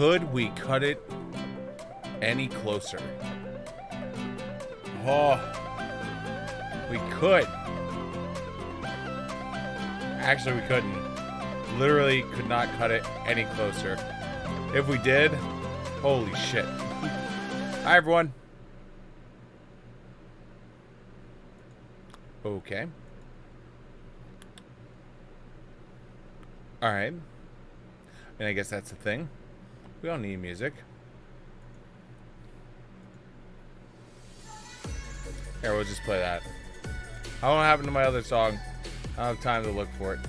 Could we cut it any closer? Oh, we could. Actually, we couldn't. Literally could not cut it any closer. If we did, holy shit. Hi, everyone. Okay. All right. And I guess that's the thing. We don't need music. Here, we'll just play that. I don't know what happened to my other song. I don't have time to look for it.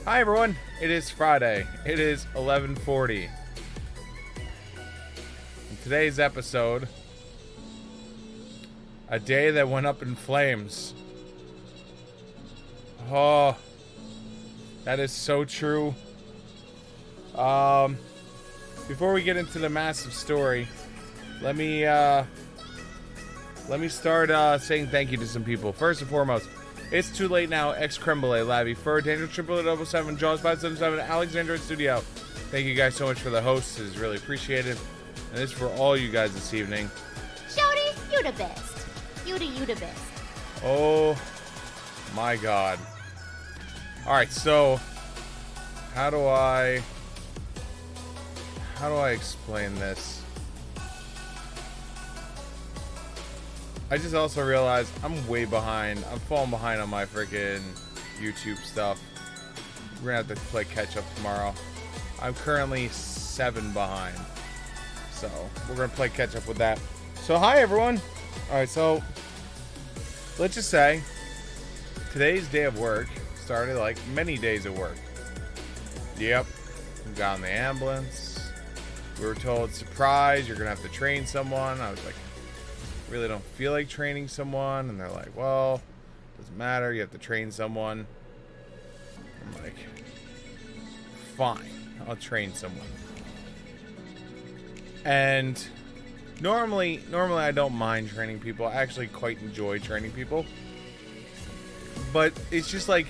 Hi, everyone. It is Friday. It is 11:40. In today's episode, a day that went up in flames. Oh, that is so true. Before we get into the massive story, let me start saying thank you to some people. First and foremost, It's Too Late Now, X Crembele, Labby Fur, Daniel Triple 7, Jaws 577, Alexandra Studio. Thank you guys so much for the hosts. It is really appreciated. And this is for all you guys this evening. Shouty, you the best. You the best. Oh my god. Alright, so how do I explain this? I just also realized I'm way behind. I'm falling behind on my freaking YouTube stuff. We're gonna have to play catch up tomorrow. I'm currently 7 behind. So we're gonna play catch up with that. So hi everyone. Alright, so let's just say today's day of work started like many days of work. Yep. We got on the ambulance. We were told, surprise, you're gonna have to train someone. I was like, really don't feel like training someone. And they're like, well, doesn't matter, you have to train someone. I'm like, fine, I'll train someone. And normally I don't mind training people. I actually quite enjoy training people. But it's just like,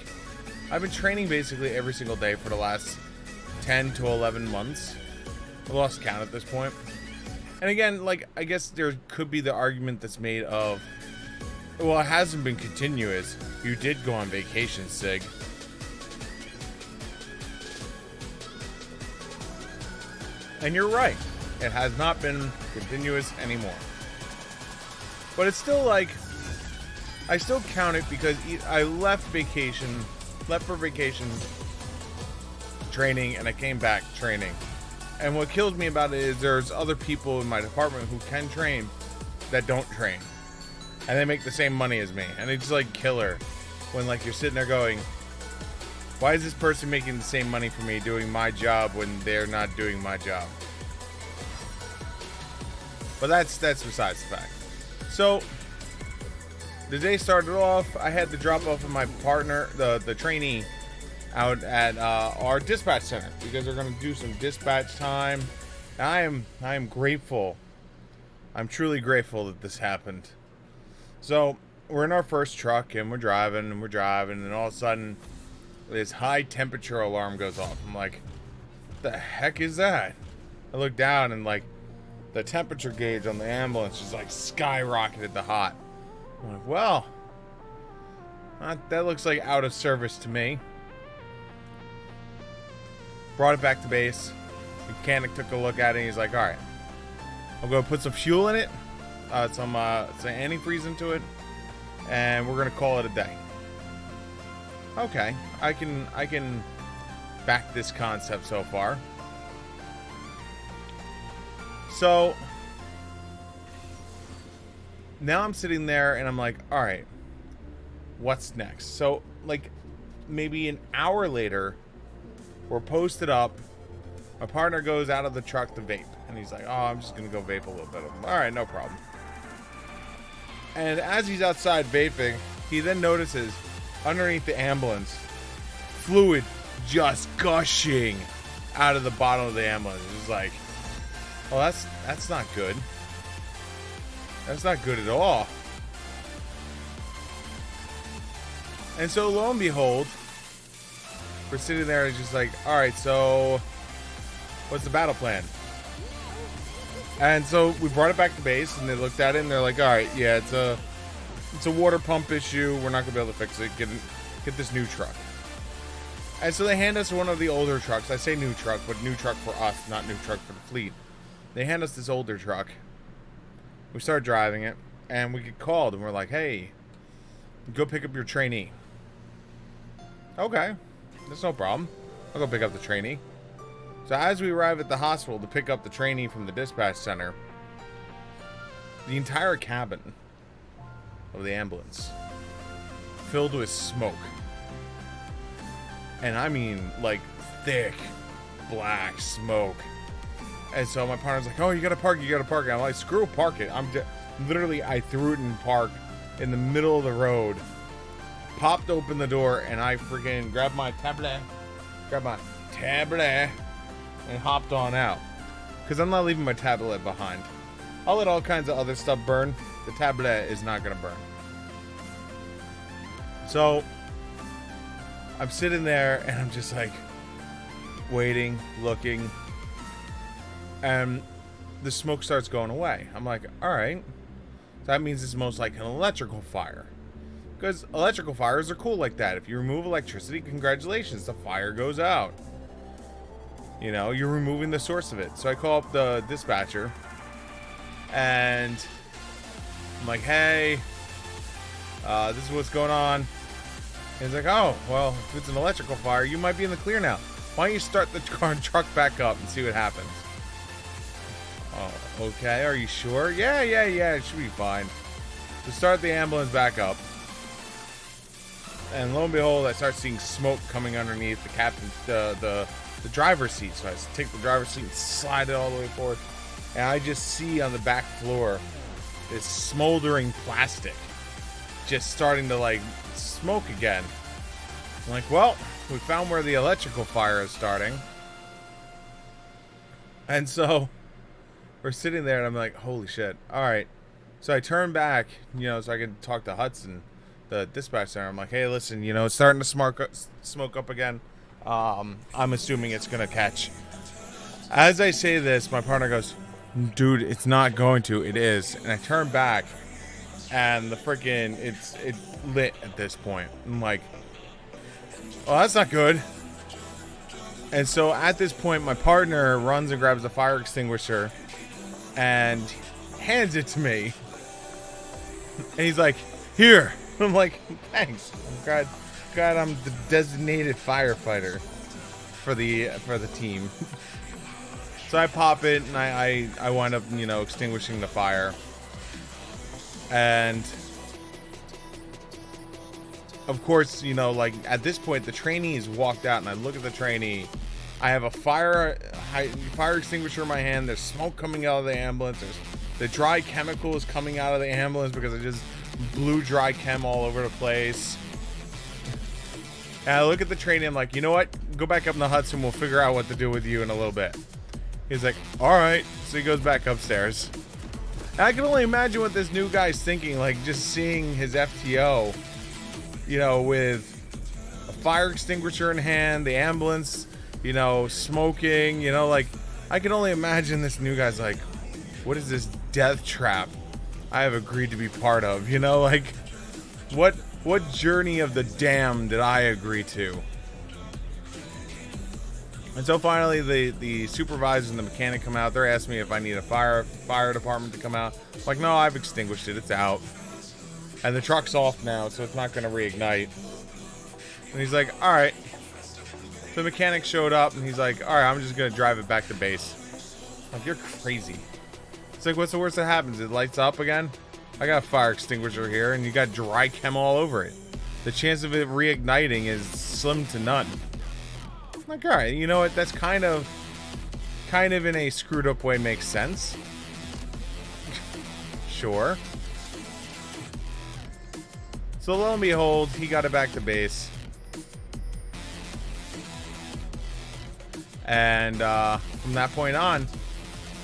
I've been training basically every single day for the last 10 to 11 months. I lost count at this point. And again, like, I guess there could be the argument that's made of, well, it hasn't been continuous. You did go on vacation, Sig. And you're right. It has not been continuous anymore. But it's still like, I still count it because I left for vacation training, and I came back training. And what kills me about it is there's other people in my department who can train that don't train. And they make the same money as me. And it's like killer when like you're sitting there going, why is this person making the same money for me doing my job when they're not doing my job? But that's besides the fact. So the day started off, I had to drop off of my partner, the trainee, out at our dispatch center because they're going to do some dispatch time. And I am grateful. I'm truly grateful that this happened. So we're in our first truck and we're driving and all of a sudden this high temperature alarm goes off. I'm like, what the heck is that? I look down and like the temperature gauge on the ambulance is like skyrocketed to hot. I'm like, well, that looks like out of service to me. Brought it back to base. The mechanic took a look at it and he's like, alright, I'm going to put some fuel in it, some antifreeze into it, and we're going to call it a day. Okay, I can back this concept so far. So now I'm sitting there and I'm like, alright, what's next? So like maybe an hour later, we're posted up. My partner goes out of the truck to vape. And he's like, oh, I'm just going to go vape a little bit. All right, no problem. And as he's outside vaping, he then notices underneath the ambulance, fluid just gushing out of the bottom of the ambulance. He's like, oh, that's not good. That's not good at all. And so lo and behold, we're sitting there and it's just like, all right, so What's the battle plan? And so we brought it back to base, and they looked at it, and they're like, all right, yeah, it's a water pump issue. We're not going to be able to fix it. Get this new truck. And so they hand us one of the older trucks. I say new truck, but new truck for us, not new truck for the fleet. They hand us this older truck. We start driving it, and we get called, and we're like, hey, go pick up your trainee. Okay, that's no problem. I'll go pick up the trainee. So as we arrive at the hospital to pick up the trainee from the dispatch center, the entire cabin of the ambulance filled with smoke. And I mean, like, thick, black smoke. And so my partner's like, oh, you gotta park. And I'm like, screw park it. Literally, I threw it in park in the middle of the road, popped open the door, and I freaking grabbed my tablet, and hopped on out. Because I'm not leaving my tablet behind. I'll let all kinds of other stuff burn. The tablet is not gonna burn. So I'm sitting there, and I'm just like, waiting, looking, and the smoke starts going away. I'm like, all right, so that means it's most like an electrical fire, because electrical fires are cool like that. If you remove electricity, congratulations, the fire goes out. You know, you're removing the source of it. So I call up the dispatcher, and I'm like, hey, this is what's going on. And he's like, oh, well, if it's an electrical fire, you might be in the clear now. Why don't you start the truck back up and see what happens? Oh, okay. Are you sure? Yeah. It should be fine. To start the ambulance back up, and lo and behold, I start seeing smoke coming underneath the captain, the driver's seat. So I take the driver's seat and slide it all the way forward, and I just see on the back floor this smoldering plastic just starting to like smoke again. I'm like, well, we found where the electrical fire is starting. And so we're sitting there, and I'm like, holy shit. All right. So I turn back, so I can talk to Hudson, the dispatch center. I'm like, hey, listen, it's starting to smoke up again. I'm assuming it's going to catch. As I say this, my partner goes, dude, it's not going to. It is. And I turn back, and the freaking, it's lit at this point. I'm like, oh, that's not good. And so at this point, my partner runs and grabs the fire extinguisher and hands it to me. And he's like, here. I'm like, thanks. I'm glad I'm the designated firefighter for the team. So I pop it, and I wind up, extinguishing the fire. And of course, like at this point, the trainee has walked out, and I look at the trainee. I have a fire extinguisher in my hand. There's smoke coming out of the ambulance. The dry chemical is coming out of the ambulance because I just blew dry chem all over the place. And I look at the trainee. I'm like, you know what? Go back up in the Hudson. We'll figure out what to do with you in a little bit. He's like, all right. So he goes back upstairs. And I can only imagine what this new guy's thinking. Like just seeing his FTO, with a fire extinguisher in hand, the ambulance, smoking, like I can only imagine this new guy's like, what is this death trap I have agreed to be part of? Like what journey of the damned did I agree to? And so finally the supervisors and the mechanic come out. They're asking me if I need a fire department to come out. I'm like, no, I've extinguished it. It's out. And the truck's off now, so it's not going to reignite. And he's like, all right. The mechanic showed up, and he's like, all right, I'm just going to drive it back to base. I'm like, you're crazy. It's like, what's the worst that happens? It lights up again? I got a fire extinguisher here, and you got dry chem all over it. The chance of it reigniting is slim to none. I'm like, all right, you know what? That's kind of in a screwed up way makes sense. Sure. So lo and behold, he got it back to base. And from that point on,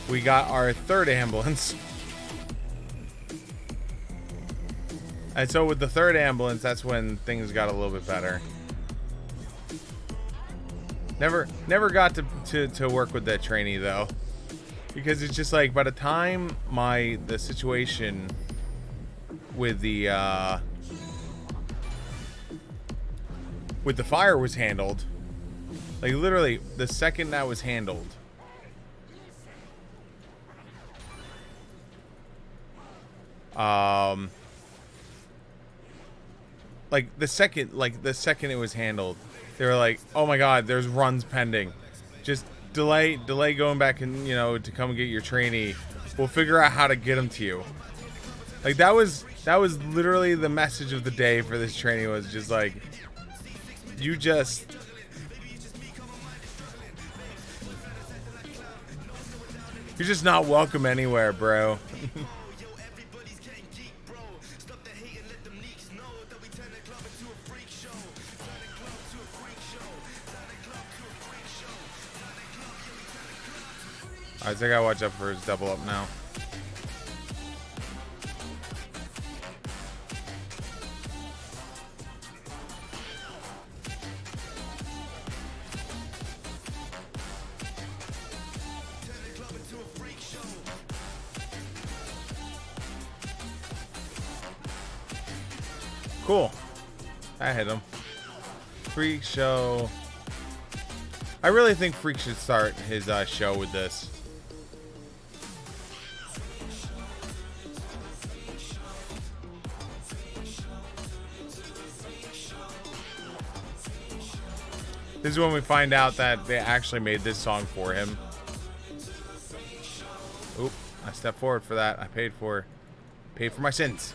we got our third ambulance. And so with the third ambulance, that's when things got a little bit better. Never got to work with that trainee though, because it's just like by the time the situation with the fire was handled, like literally the second that was handled, like the second it was handled, they were like, oh my god, there's runs pending, just delay going back and to come and get your trainee, we'll figure out how to get them to you. Like that was literally the message of the day for this trainee, was just like, you're just not welcome anywhere, bro. I think I gotta watch out for his double up now. Cool. I hit him. Freak Show. I really think Freak should start his show with this. This is when we find out that they actually made this song for him. Oop, I stepped forward for that. I paid for my sins.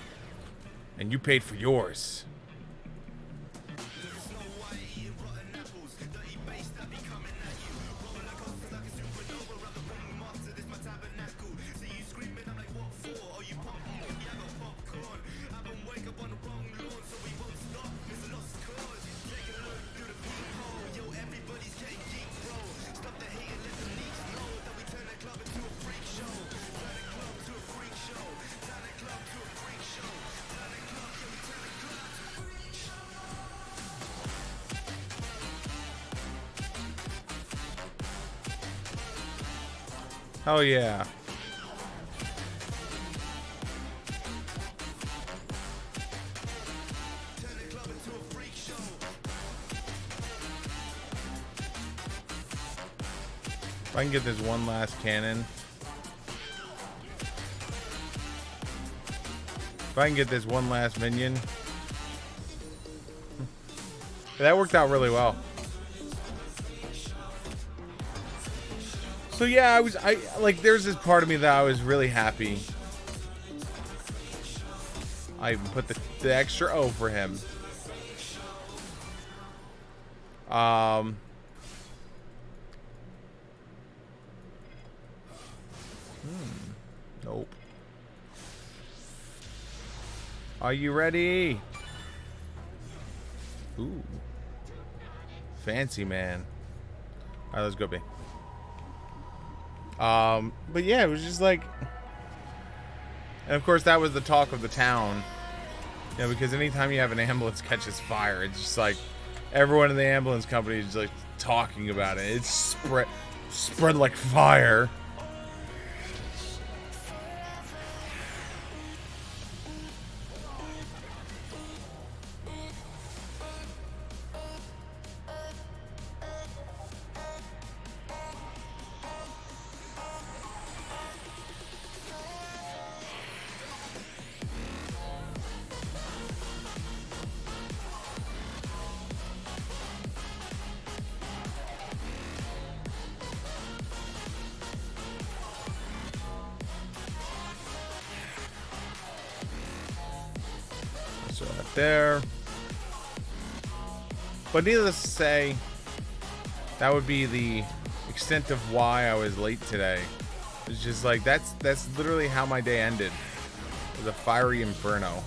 And you paid for yours. Oh yeah. If I can get this one last cannon. If I can get this one last minion. That worked out really well. So yeah, there's this part of me that I was really happy. I even put the extra O for him. Nope. Are you ready? Ooh. Fancy man. Alright, let's go, B. But yeah, it was just like, and of course that was the talk of the town, because anytime you have an ambulance catches fire, it's just like everyone in the ambulance company is like talking about it. It's spread like fire. So right there. But needless to say, that would be the extent of why I was late today. It's just like that's literally how my day ended. It was a fiery inferno.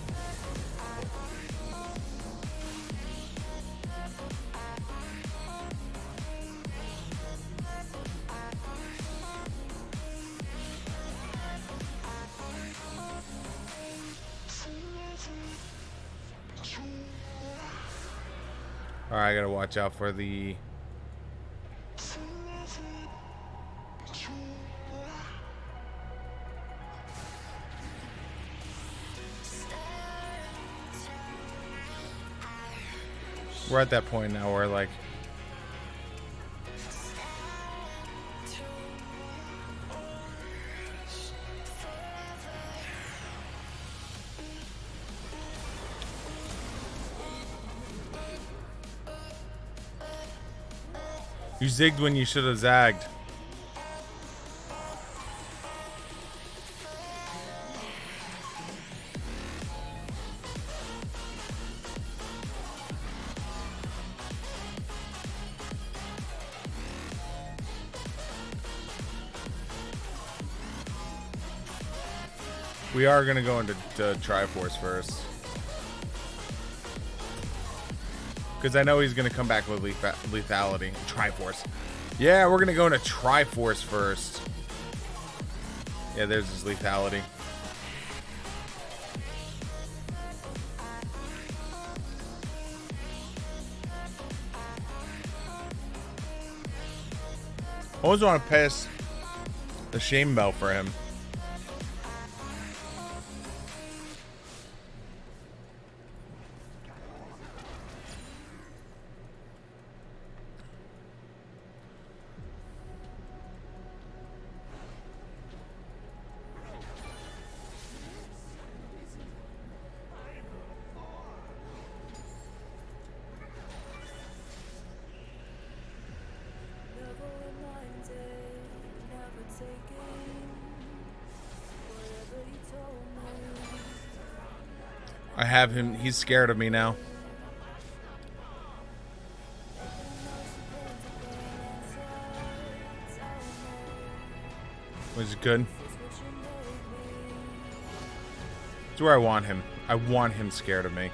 Alright, I gotta watch out for the We're at that point now where like you zigged when you should have zagged. We are going to go into Triforce first. Because I know he's going to come back with lethality. Triforce. Yeah, we're going to go into Triforce first. Yeah, there's his lethality. I always want to pass the shame bell for him. I have him. He's scared of me now. Which is good. It's where I want him. I want him scared of me.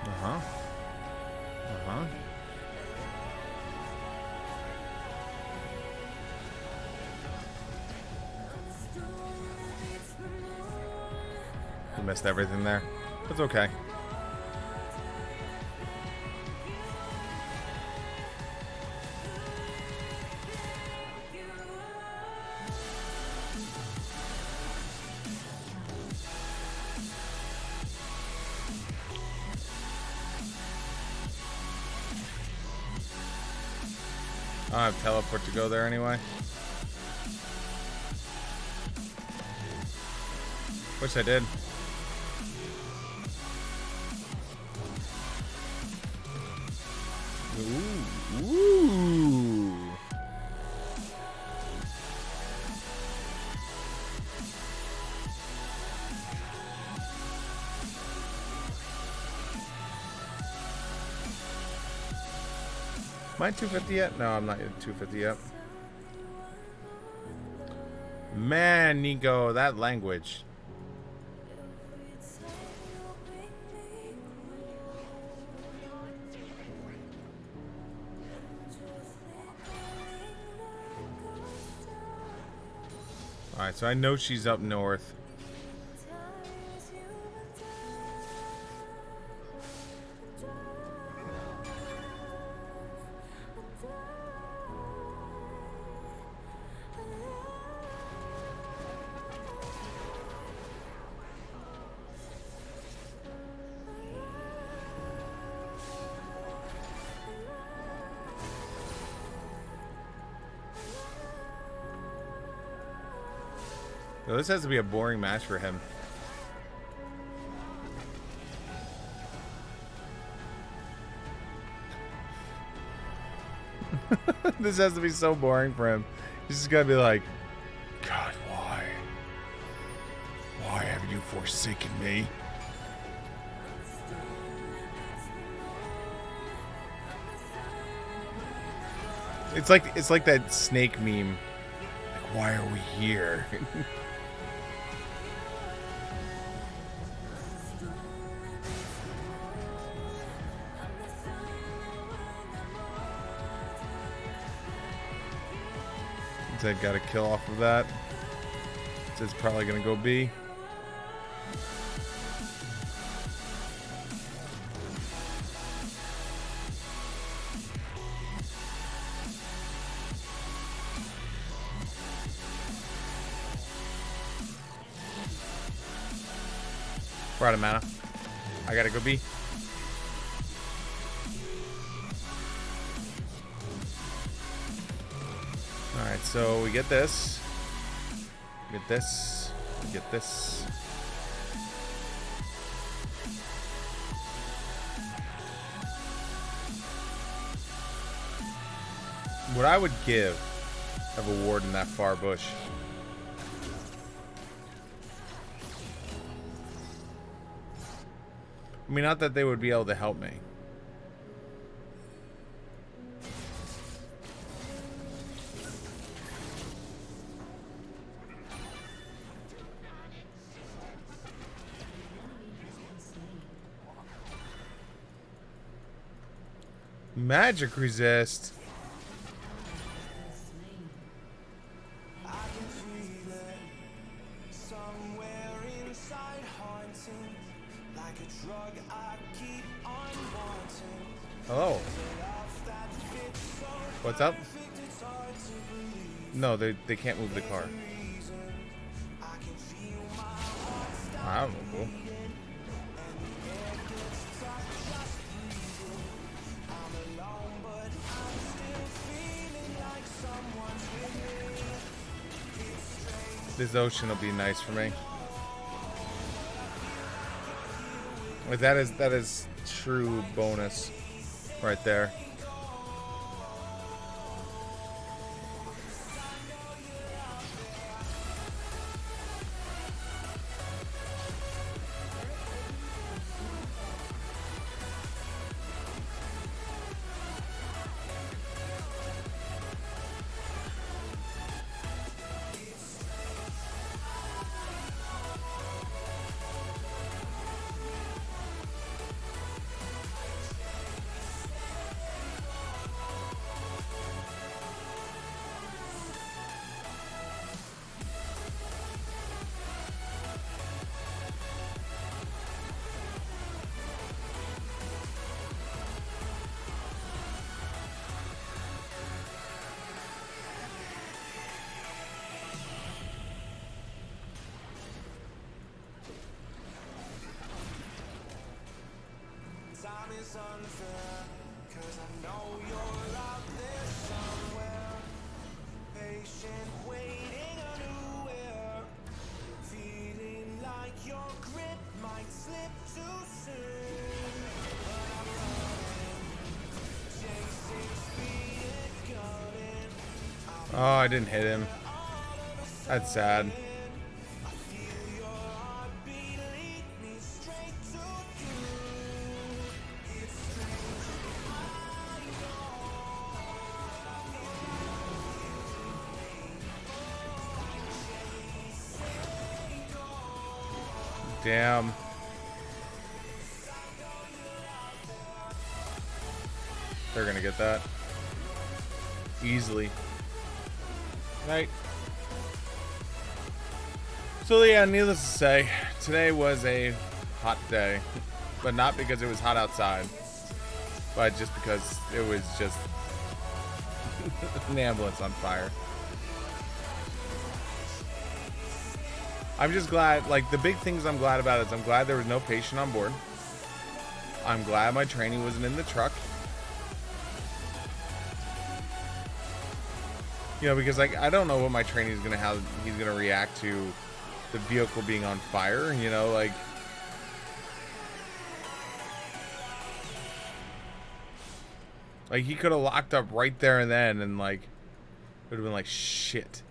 Uh-huh. Uh-huh. We missed everything there. It's okay. I don't have teleport to go there anyway. Wish I did. Ooh. Ooh. Am I 250 yet? No, I'm not 250 yet. Man, Nico, that language. Alright, so I know she's up north. Yo, this has to be a boring match for him. This has to be so boring for him. He's just gotta be like, God, why? Why have you forsaken me? It's like that snake meme. Like, why are we here? Zed got a kill off of that. Zed's probably gonna go B. We're out of mana. I gotta go B. Alright, so we get this. Get this. Get this. What I would give of a ward in that far bush. I mean, not that they would be able to help me. Magic resist. Hello. What's up? No, they can't move the car. I don't know. Cool. This ocean will be nice for me. Like that is true bonus right there. Oh, I didn't hit him. That's sad. Damn. They're gonna get that. Easily. Right. So yeah, needless to say, today was a hot day. But not because it was hot outside. But just because it was just an ambulance on fire. I'm just glad, like, the big things I'm glad about is I'm glad there was no patient on board. I'm glad my training wasn't in the truck. You know, because, like, I don't know what my training is going to, how he's going to react to the vehicle being on fire, you know, like. Like, he could have locked up right there and then, and, like, it would have been like, shit.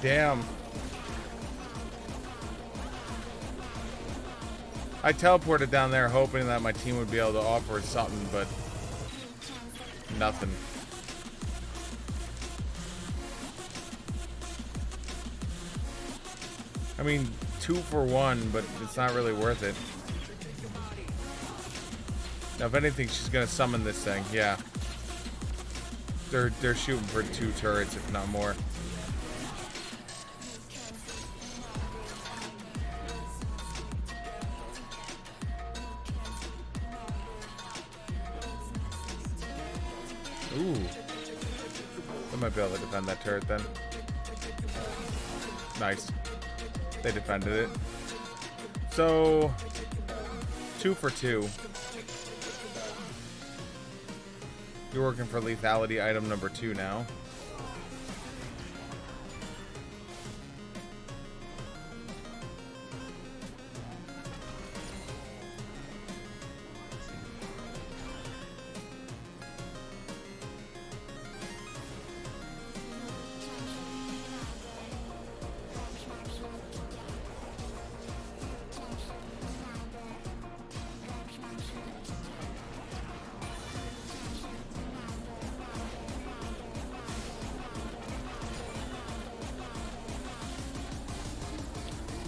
Damn. I teleported down there hoping that my team would be able to offer something, but nothing. I mean, 2 for 1, but it's not really worth it. Now, if anything, she's gonna summon this thing. Yeah. They're shooting for 2 turrets, if not more. Ooh. They might be able to defend that turret then. Nice. They defended it. So, 2 for 2. You're working for lethality item number 2 now.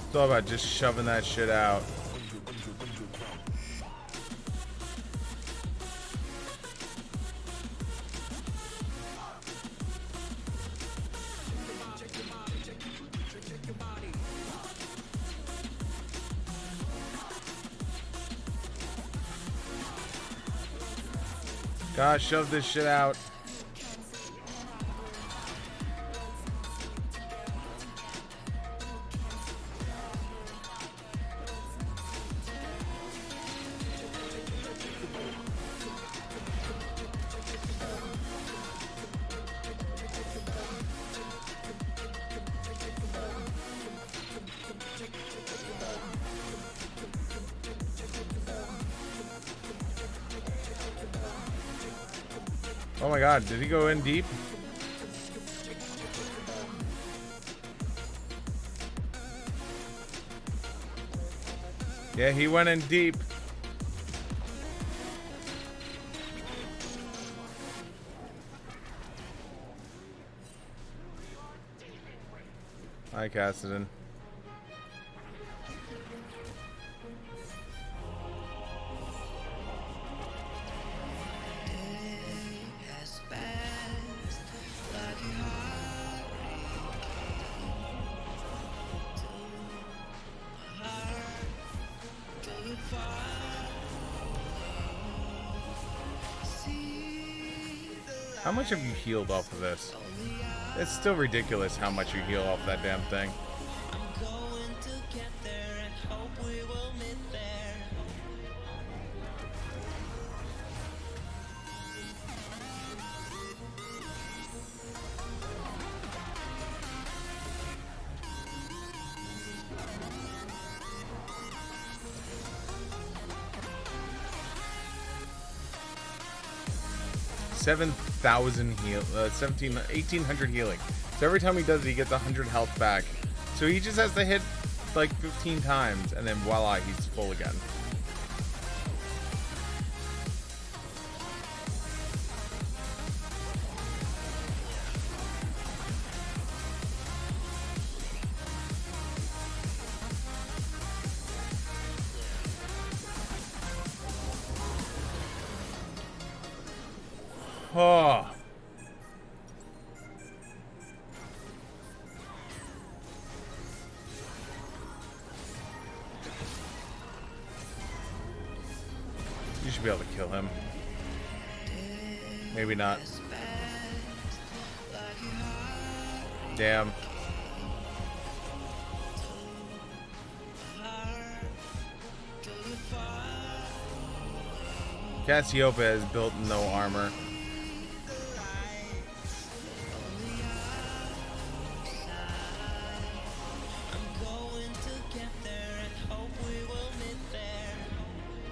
It's all about just shoving that shit out. Gosh, shove this shit out. Oh my god, did he go in deep? Yeah, he went in deep. Hi, Cassidy. How much have you healed off of this? It's still ridiculous how much you heal off that damn thing. $7,000 1,800 healing. So every time he does it, he gets 100 health back. So he just has to hit like 15 times, and then voila, he's full again. Oh. You should be able to kill him. Maybe not. Damn. Cassiopeia has built no armor.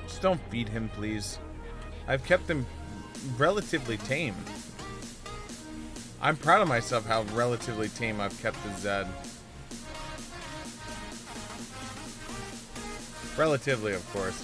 Just don't feed him, please. I've kept him relatively tame. I'm proud of myself how relatively tame I've kept the Zed. Relatively, of course.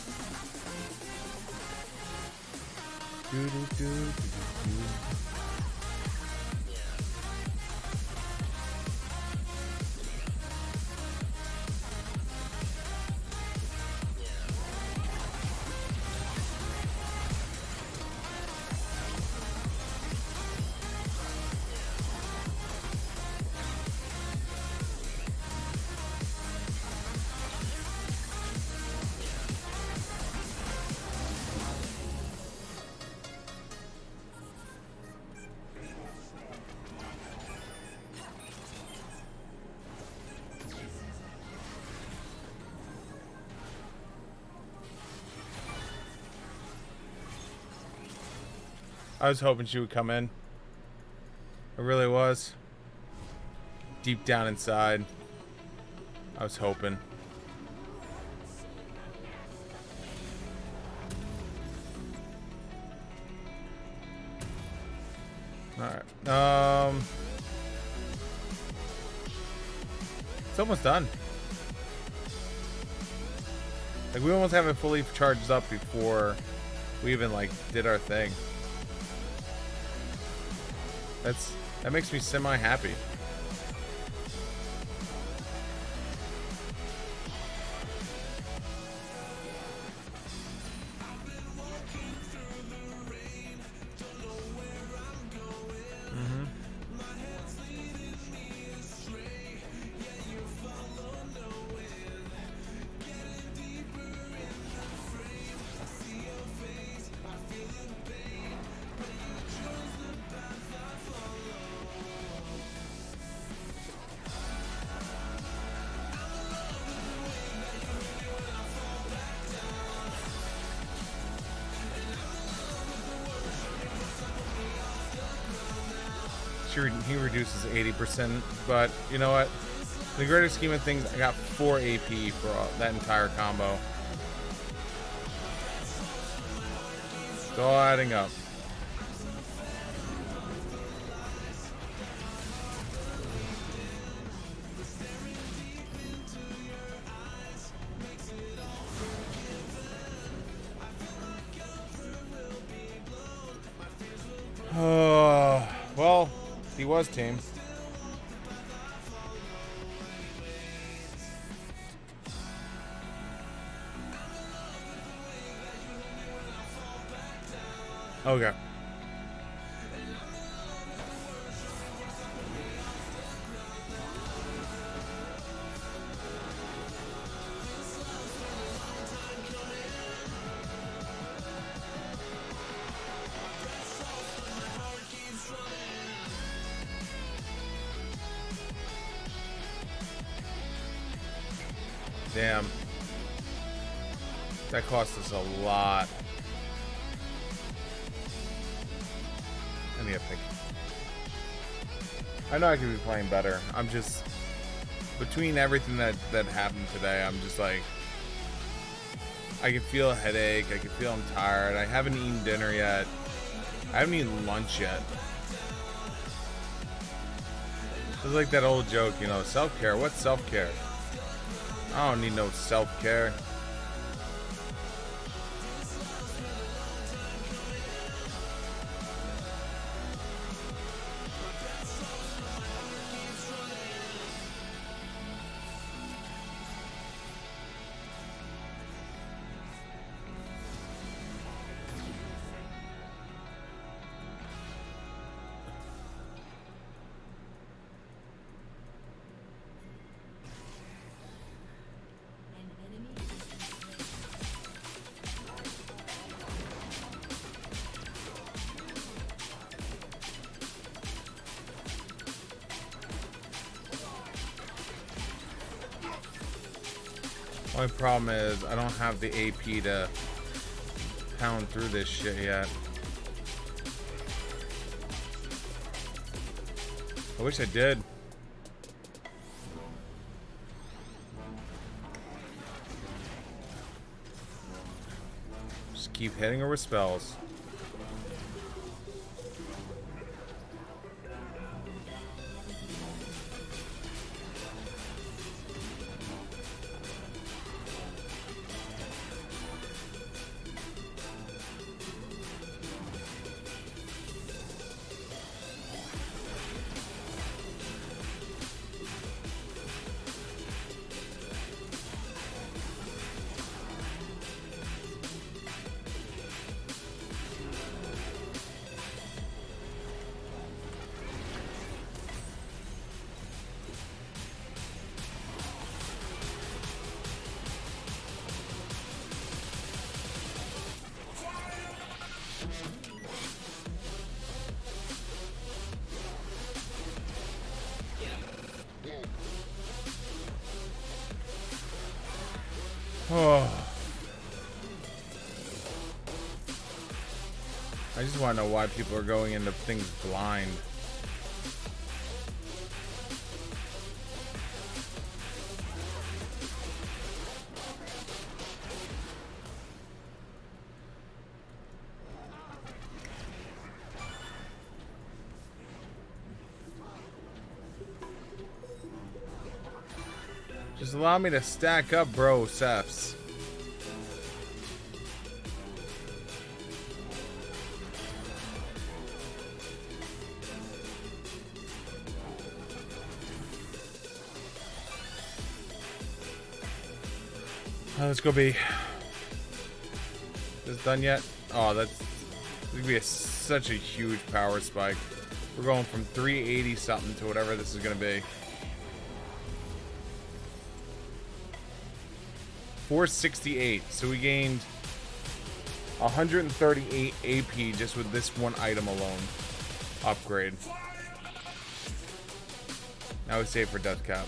I was hoping she would come in. I really was. Deep down inside, I was hoping. Alright. It's almost done. Like, we almost have it fully charged up before we even, like, did our thing. That makes me semi-happy. He reduces 80%, but you know what? In the greater scheme of things, I got 4 AP for that entire combo. It's all adding up. Well, he was tame. Okay. Damn. That cost us a lot. I need a pick. I know I could be playing better. I'm just... Between everything that happened today, I'm just like... I can feel a headache. I can feel I'm tired. I haven't eaten dinner yet. I haven't eaten lunch yet. It's like that old joke, you know, self-care. What's self-care? I don't need no self-care. My problem is I don't have the AP to pound through this shit yet. I wish I did. Just keep hitting her with spells. Oh. I just want to know why people are going into things blind. Just allow me to stack up, bro, Cephs. Let's go, B. Is this done yet? Oh, that's gonna be such a huge power spike. We're going from 380 something to whatever this is gonna be. 468. So we gained 138 AP just with this one item alone. Upgrade. Now we save for death cap.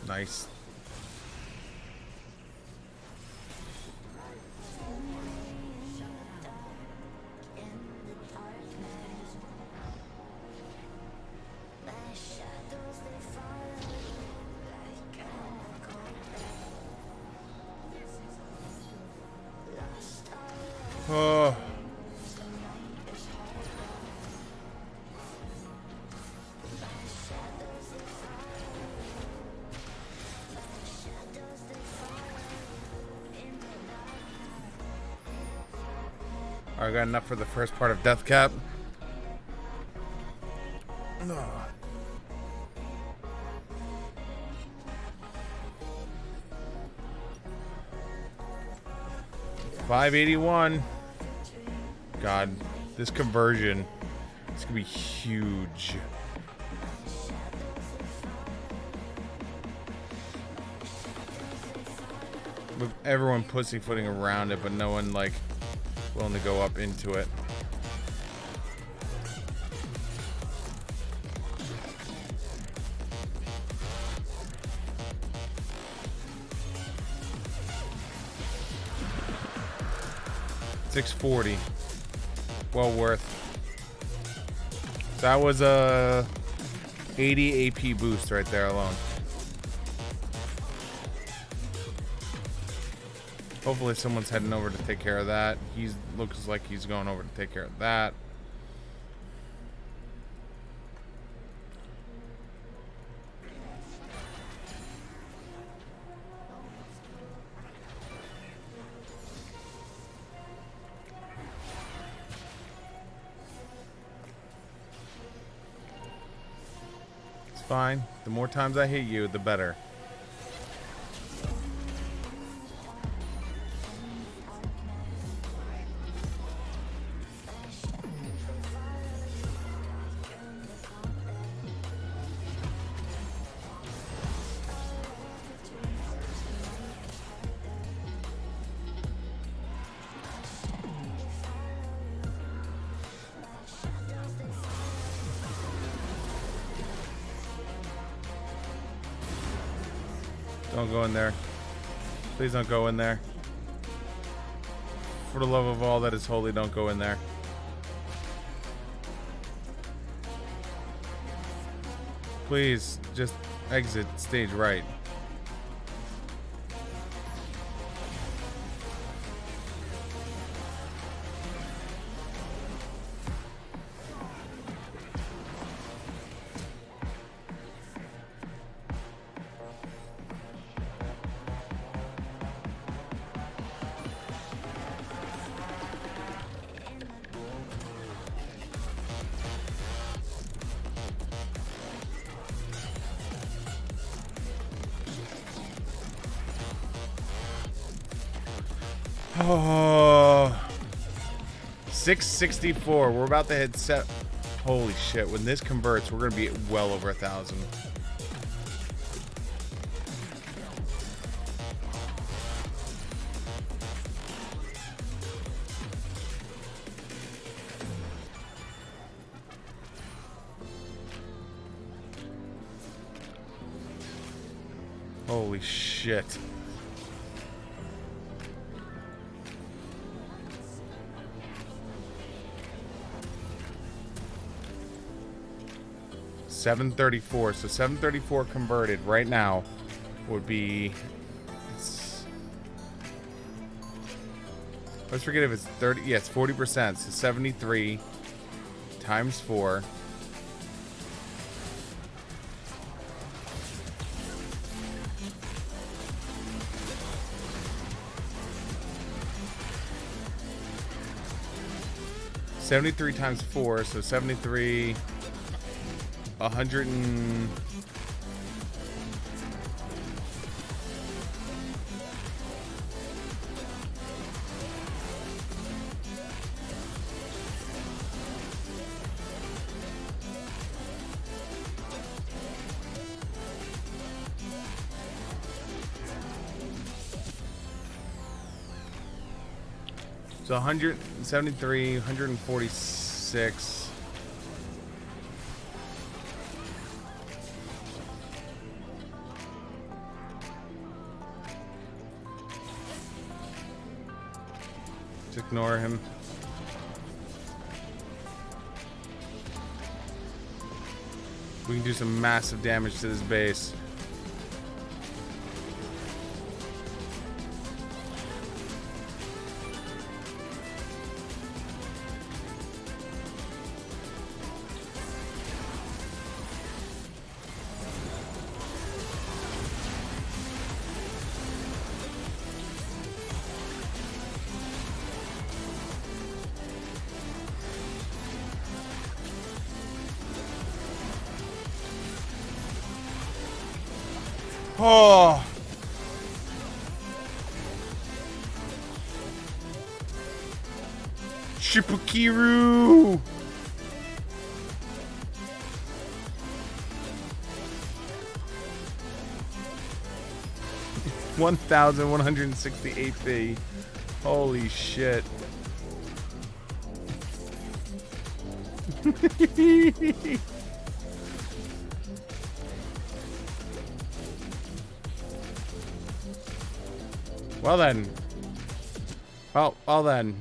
Nice. Oh. I got enough for the first part of Death Cap. No. $581. God, this conversion is gonna be huge. With everyone pussyfooting around it, but no one like willing to go up into it. $640. Well worth. That was a 80 AP boost right there alone. Hopefully someone's heading over to take care of that. He looks like he's going over to take care of that. It's fine. The more times I hit you, the better. Don't go in there. Please don't go in there. For the love of all that is holy, don't go in there. Please, just exit stage right. Oh, 664. We're about to hit set. Holy shit! When this converts, we're gonna be well over 1,000. Holy shit. $734. So 734 converted right now would be. Let's forget if it's 30. Yeah, it's 40%. So 73 times 4. $73 times 4, so 73, 100 and... So 173, 146. Just ignore him. We can do some massive damage to this base. Oh. Shippukiru. $1,168. Holy shit. Well then. Well then.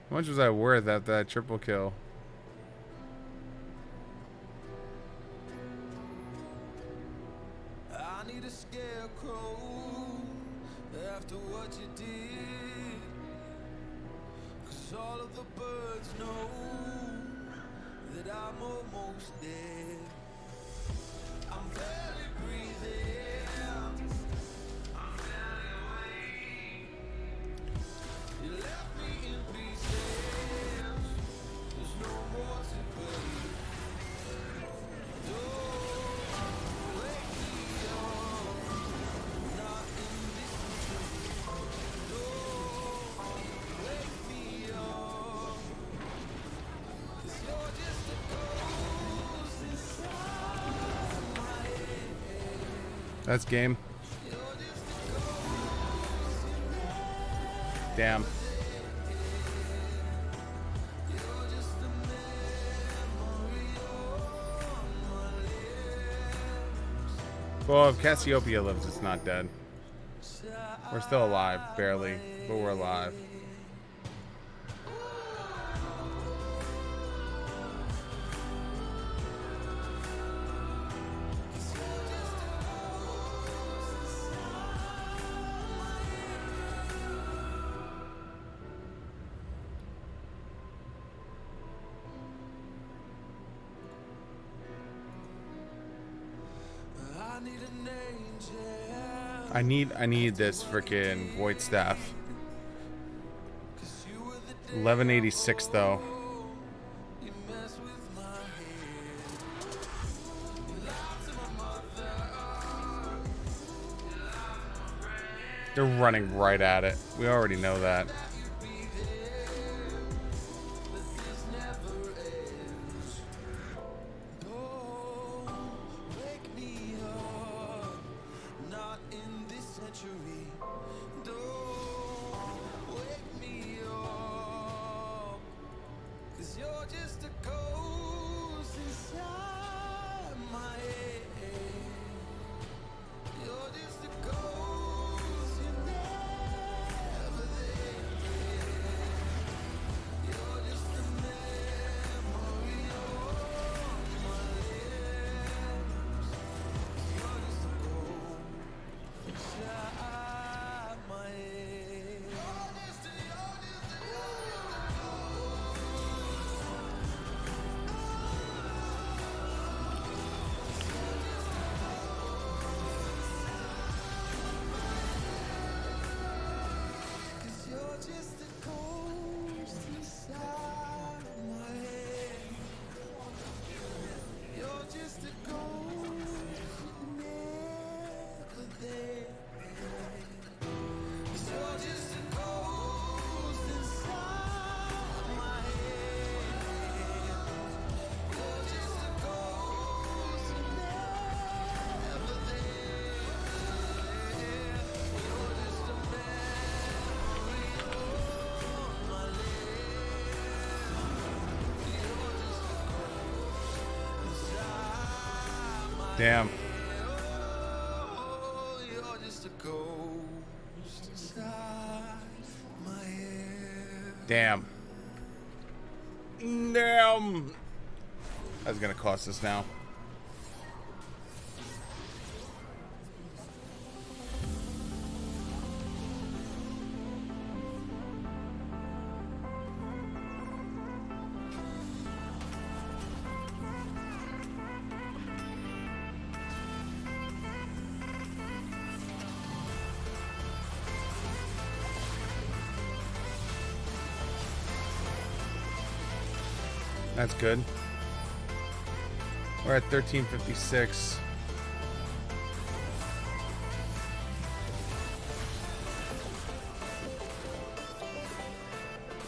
How much was I worth at that triple kill? I need a scarecrow after what you did, 'cause all of the birds know that I'm almost dead. I'm barely breathing, I'm barely awake. You left me in pieces, there's no more to break. Don't wake me up, not in this dream. Don't wake me up, 'cause you're just a ghost inside my head. That's game. Damn. Well, if Cassiopeia lives, it's not dead. We're still alive, barely, but we're alive. I need an angel. I need this freaking void staff. 'Cause you were the 1186 though. you mess with my head. You lied to my mother, They're running right at it. We already know that. Wake me up, not in this century. Don't wake me up, 'cause you're just a ghost inside my head. You're just a ghost, you're never there. You're just a memory on my lips. You're just a ghost inside my head. You're just a Cause you're just a ghost inside my head. You're just a ghost, never there. 'Cause you're just a ghost inside my head. You're just a ghost, never there. You're just a memory on my lips. You're just a ghost inside my Damn. Oh, you're just a ghost inside my head. Damn. Damn. That's gonna cost us now. That's good. We're at 1356.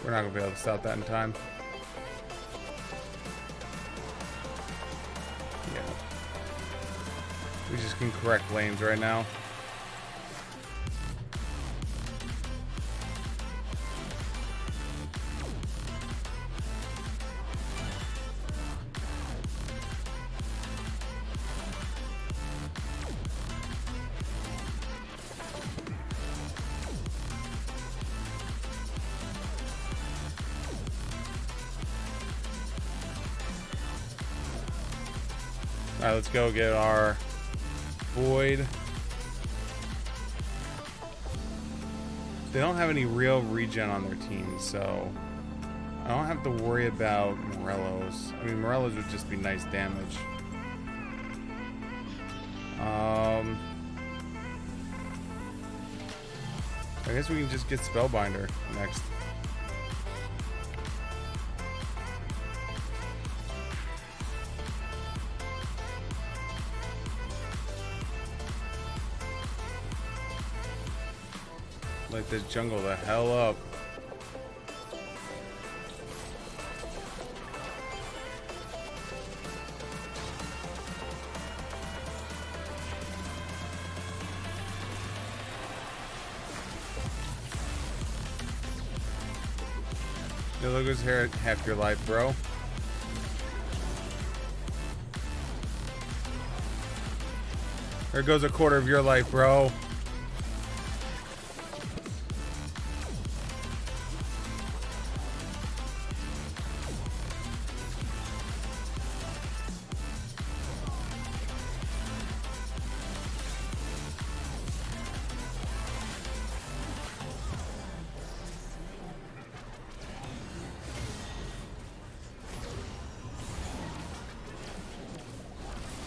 We're not gonna be able to stop that in time. Yeah. We just can correct lanes right now. Alright, let's go get our Void. They don't have any real regen on their team, so I don't have to worry about Morellos. I mean, Morellos would just be nice damage. I guess we can just get Spellbinder next. Light this jungle the hell up. Your logo's here at half your life, bro. There goes a quarter of your life, bro.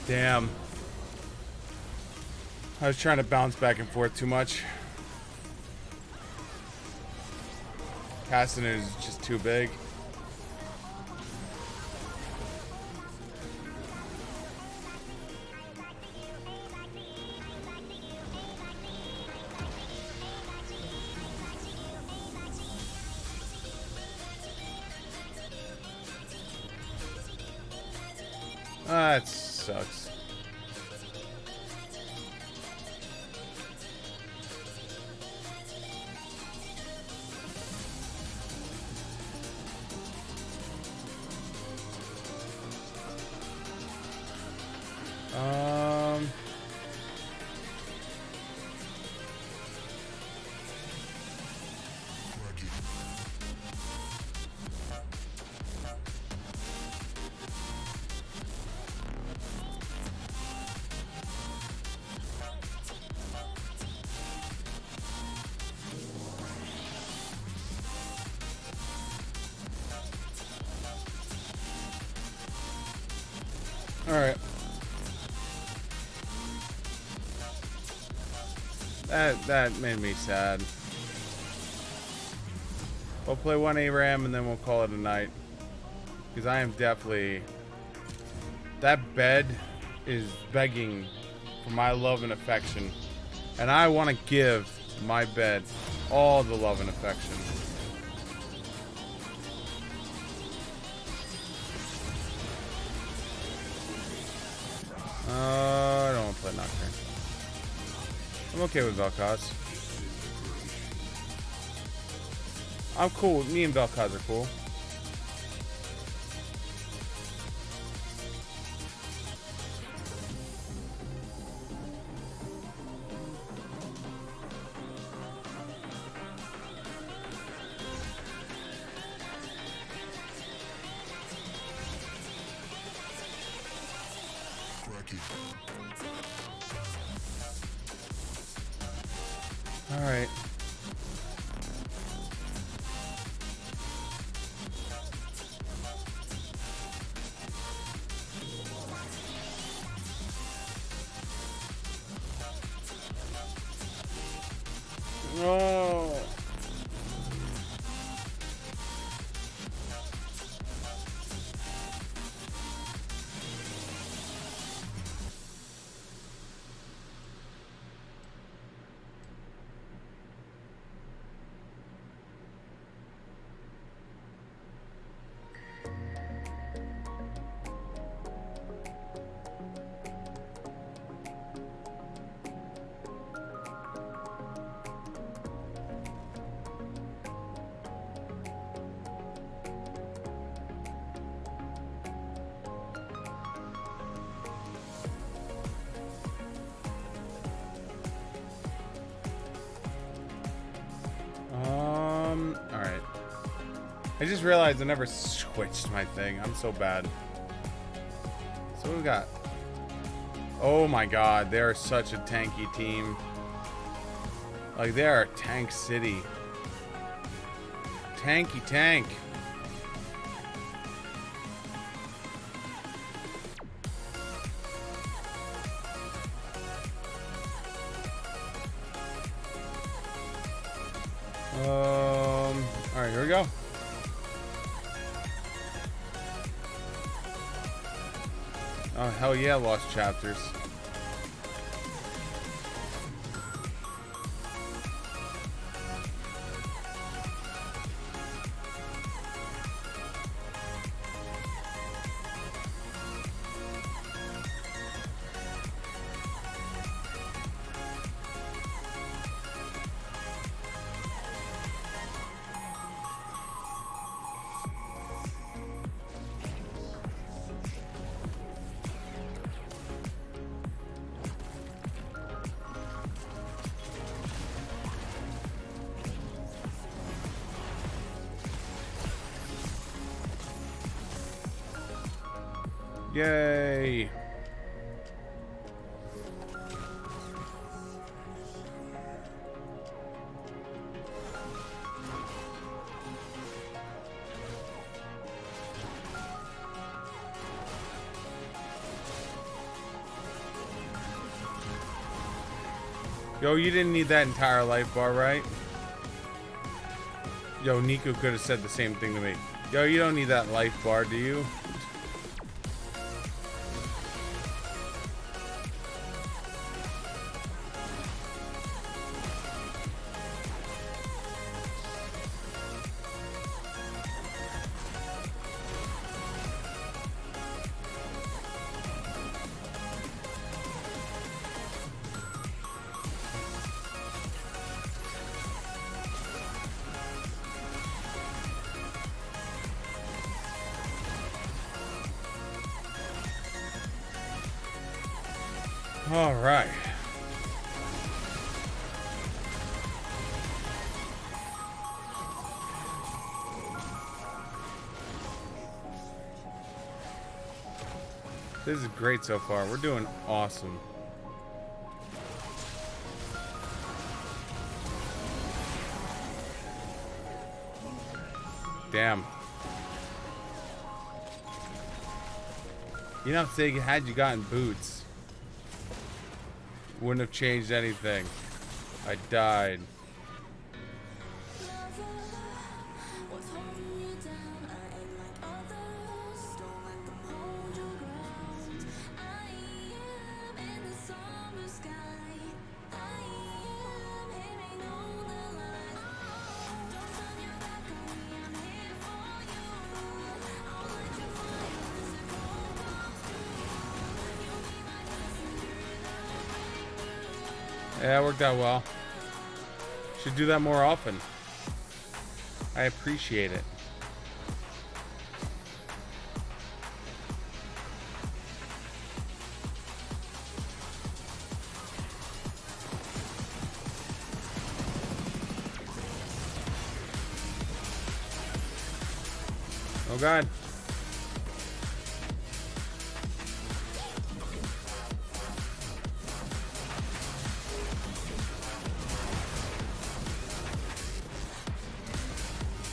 Damn. I was trying to bounce back and forth too much. Passing it is just too big. That sucks. All right. That made me sad. We'll play one ARAM and then we'll call it a night. Because I am definitely... That bed is begging for my love and affection. And I want to give my bed all the love and affection. I don't want to play Nocturne. I'm okay with Vel'Koz. I'm cool. Me and Vel'Koz are cool. All right. Oh. Alright. I just realized I never switched my thing. I'm so bad. So what we got? Oh my god, they are such a tanky team. Like, they are Tank City. Tanky tank. Alright, here we go. Oh, hell yeah, Lost Chapters. Yay! Yo, you didn't need that entire life bar, right? Yo, Nico could have said the same thing to me. Yo, you don't need that life bar, do you? All right. This is great so far. We're doing awesome. Damn. You know, I'm saying, had you gotten boots, wouldn't have changed anything. I died. Yeah, it worked out well. Should do that more often. I appreciate it. Oh God.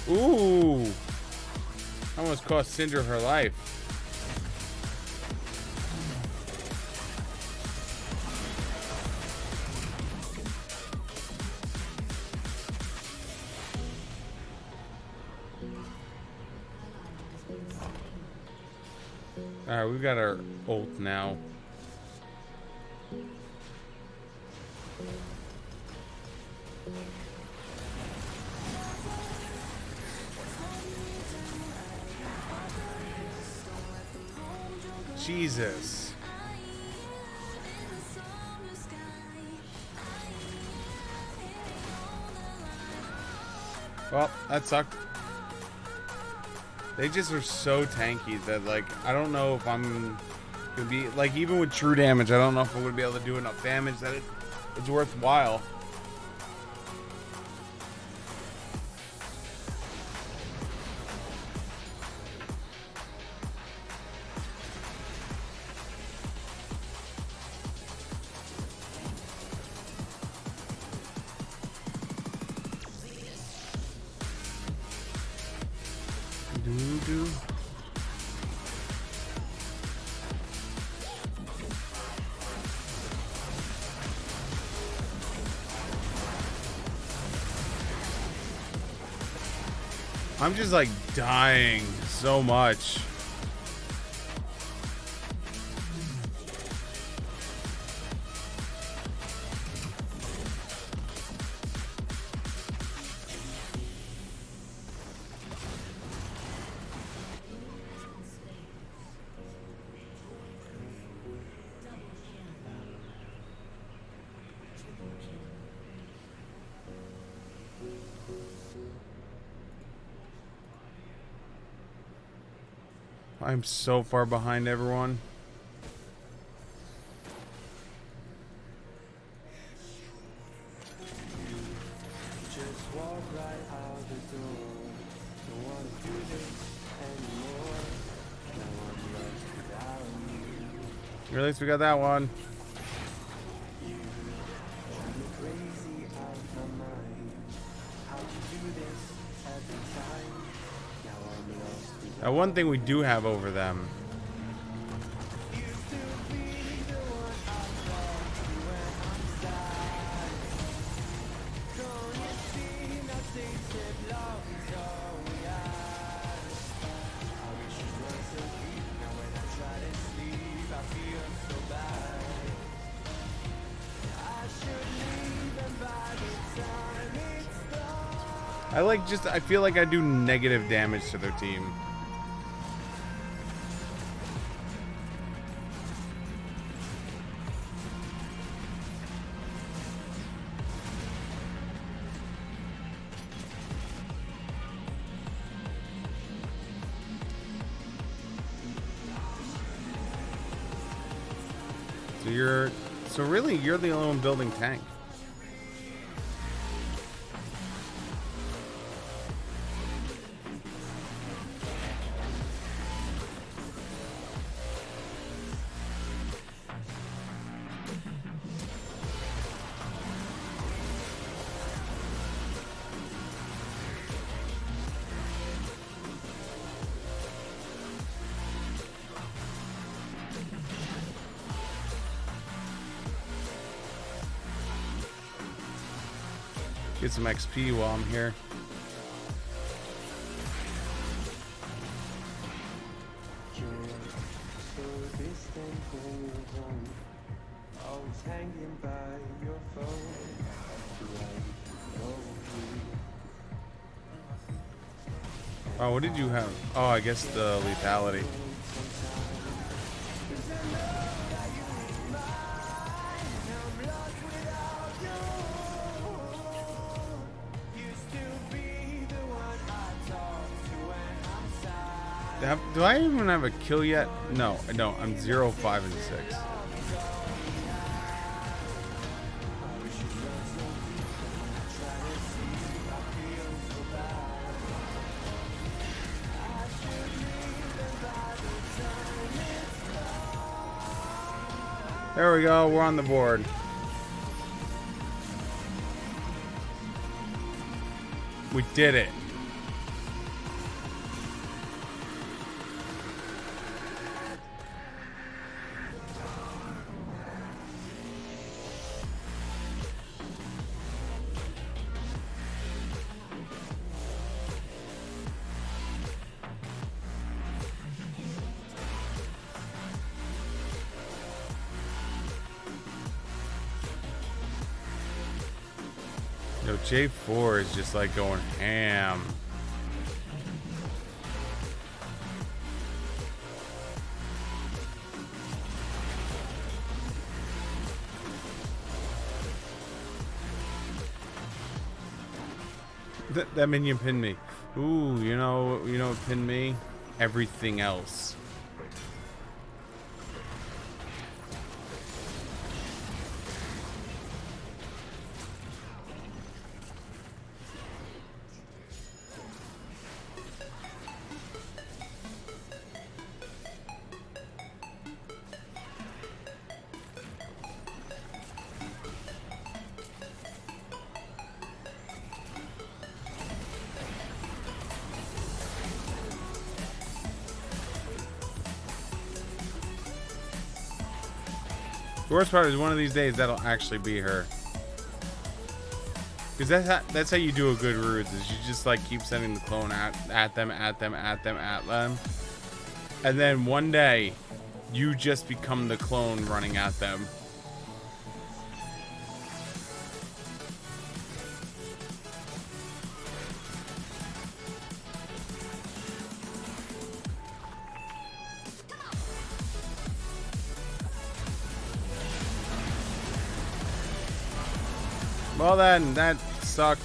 Ooh. Almost cost Cinder her life. Alright, we've got our ult now. Jesus. Well, that sucked. They just are so tanky that, like, I don't know if I'm gonna be, like, even with true damage, I don't know if I'm gonna be able to do enough damage that it's worthwhile. Doo-doo. I'm just like dying so much. I'm so far behind everyone. Just walk right out the door. Don't wanna do this anymore. Now I'm lost without you. At least we got that one. Drive me crazy out my mind. How'd you do this every time? Now I'm lost without Now, one thing we do have over them. you. Still be the one I love you when I'm sad. Don't you see now tasted love is all we had? I wish it was a deep. Now when I try to sleep, I feel so bad. I should leave and by the time it's done. I feel like I do negative damage to their team. So you're So really, you're the only one building tank. Get some XP while I'm here. So distant goes on, always hanging by your phone. Oh, what did you have? Oh, I guess the lethality. Do I even have a kill yet? No, I don't. I'm 0, 5, and 6. There we go. We're on the board. We did it. Yo, J4 is just like going ham. That minion pinned me. Ooh, you know what pinned me? Everything else. The worst part is one of these days that'll actually be her. Because that's how you do a good roots, is you just like keep sending the clone at them. And then one day, you just become the clone running at them. Well then, that sucked.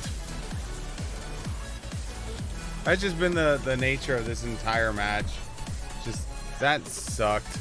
That's just been the nature of this entire match. Just, that sucked.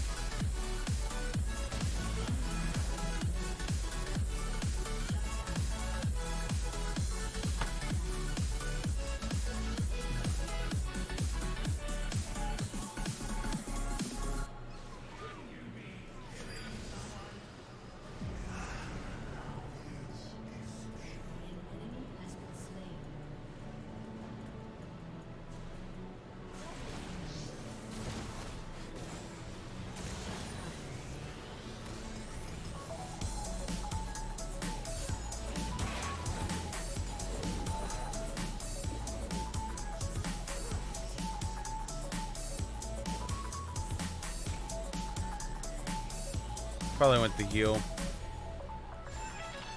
Probably went to heal.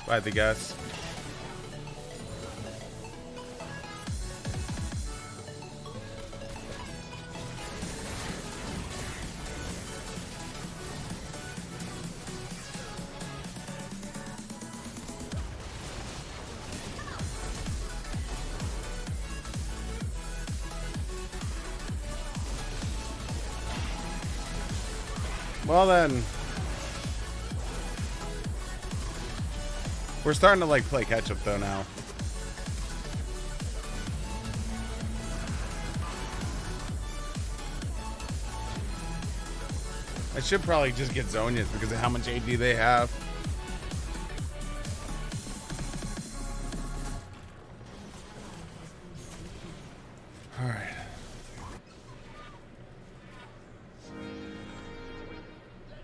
If I had to guess. Well then. We're starting to like play catch up though now. I should probably just get Zhonya's because of how much AD they have. Alright.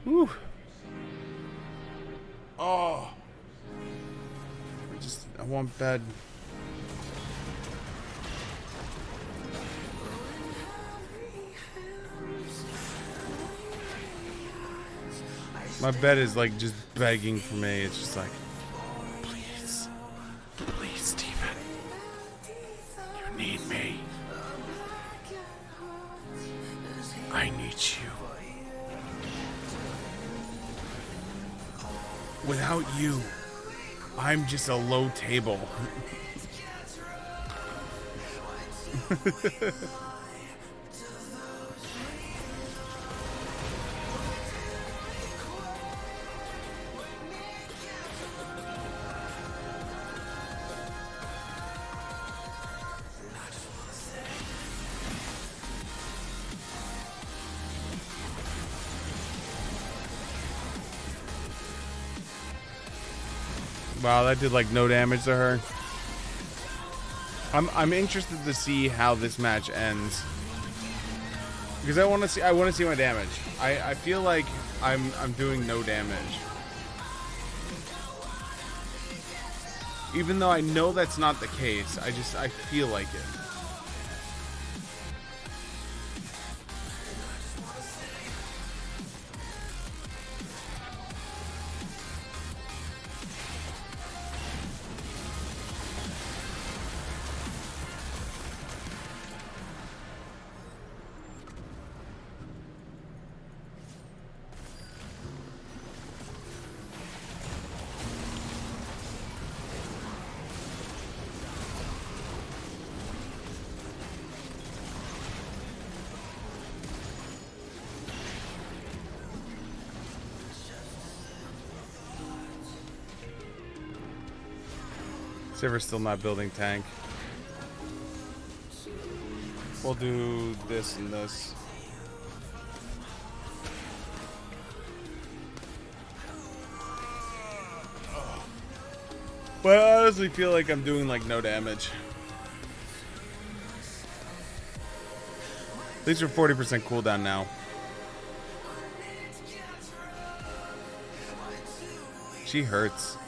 Whew. Oh. I want bed. My bed is like just begging for me. It's just like, please, please, Steven, you need me. I need you. Without you, I'm just a low table. Wow, that did like no damage to her. I'm interested to see how this match ends because I want to see my damage. I feel like I'm doing no damage, even though I know that's not the case. I feel like it. Sivir's still not building tank. We'll do this and this. But I honestly feel like I'm doing like no damage. At least we're 40% cooldown now. She hurts.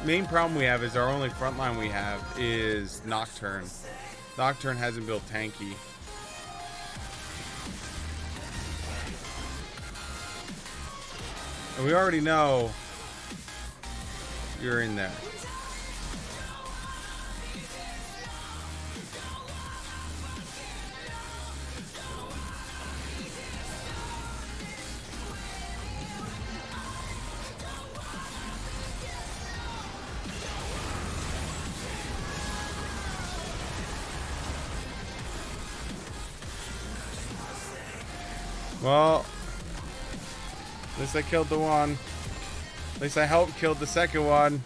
Main problem we have is our only frontline we have is Nocturne. Nocturne hasn't built tanky. And we already know you're in there. Well, at least I killed the one. At least I helped kill the second one.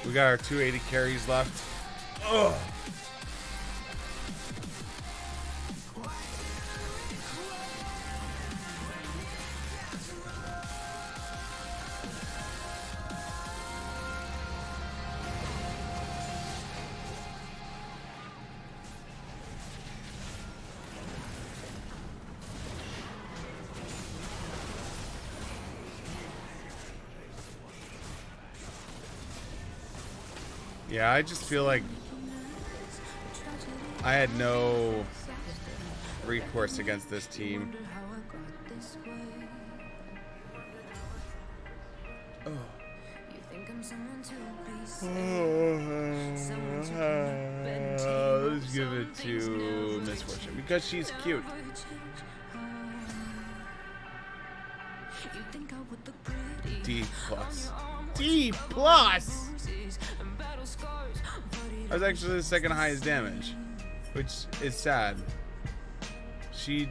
We got our 280 carries left. Ugh. Yeah, I just feel like I had no recourse against this team. Let's give it to Miss Fortune because she's cute. D plus. D plus. That was actually the second highest damage, which is sad. She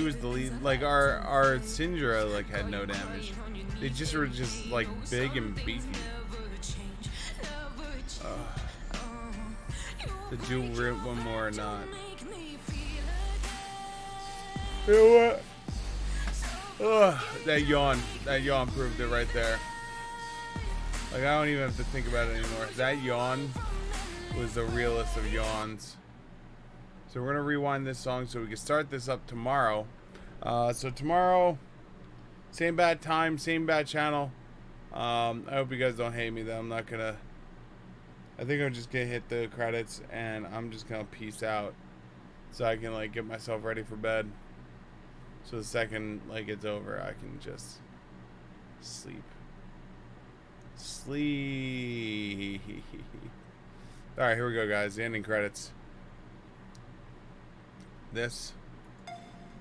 was the lead. Like our Syndra like had no damage. They just were just like big and beefy. To do one more or not. You know what? Ugh, that yawn proved it right there. Like I don't even have to think about it anymore. That yawn was the realest of yawns. So we're gonna rewind this song so we can start this up tomorrow. So tomorrow, same bad time, same bad channel. I hope you guys don't hate me though. I'm not gonna. I think I'm just gonna hit the credits and I'm just gonna peace out, so I can like get myself ready for bed. So the second like it's over, I can just sleep. Sleep. All right, here we go, guys. The ending credits. This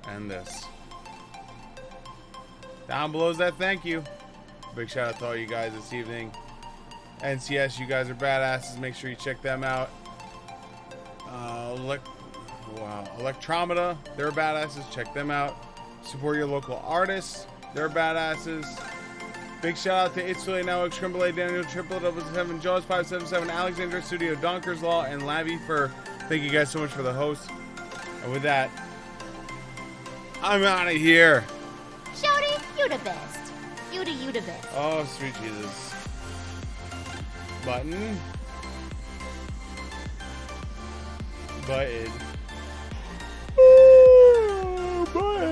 and this. Down below is that thank you. Big shout out to all you guys this evening. NCS, you guys are badasses. Make sure you check them out. Electromata, they're badasses. Check them out. Support your local artists. They're badasses. Big shout out to It's Really Network, Trimble A, Daniel, Triple, 7, Jaws 577, Alexandra Studio, Donkers Law, and Lavi for. Thank you guys so much for the host. And with that, I'm out of here. Shouty, you the best. You the best. Oh, sweet Jesus. Button. Button. Oh, button.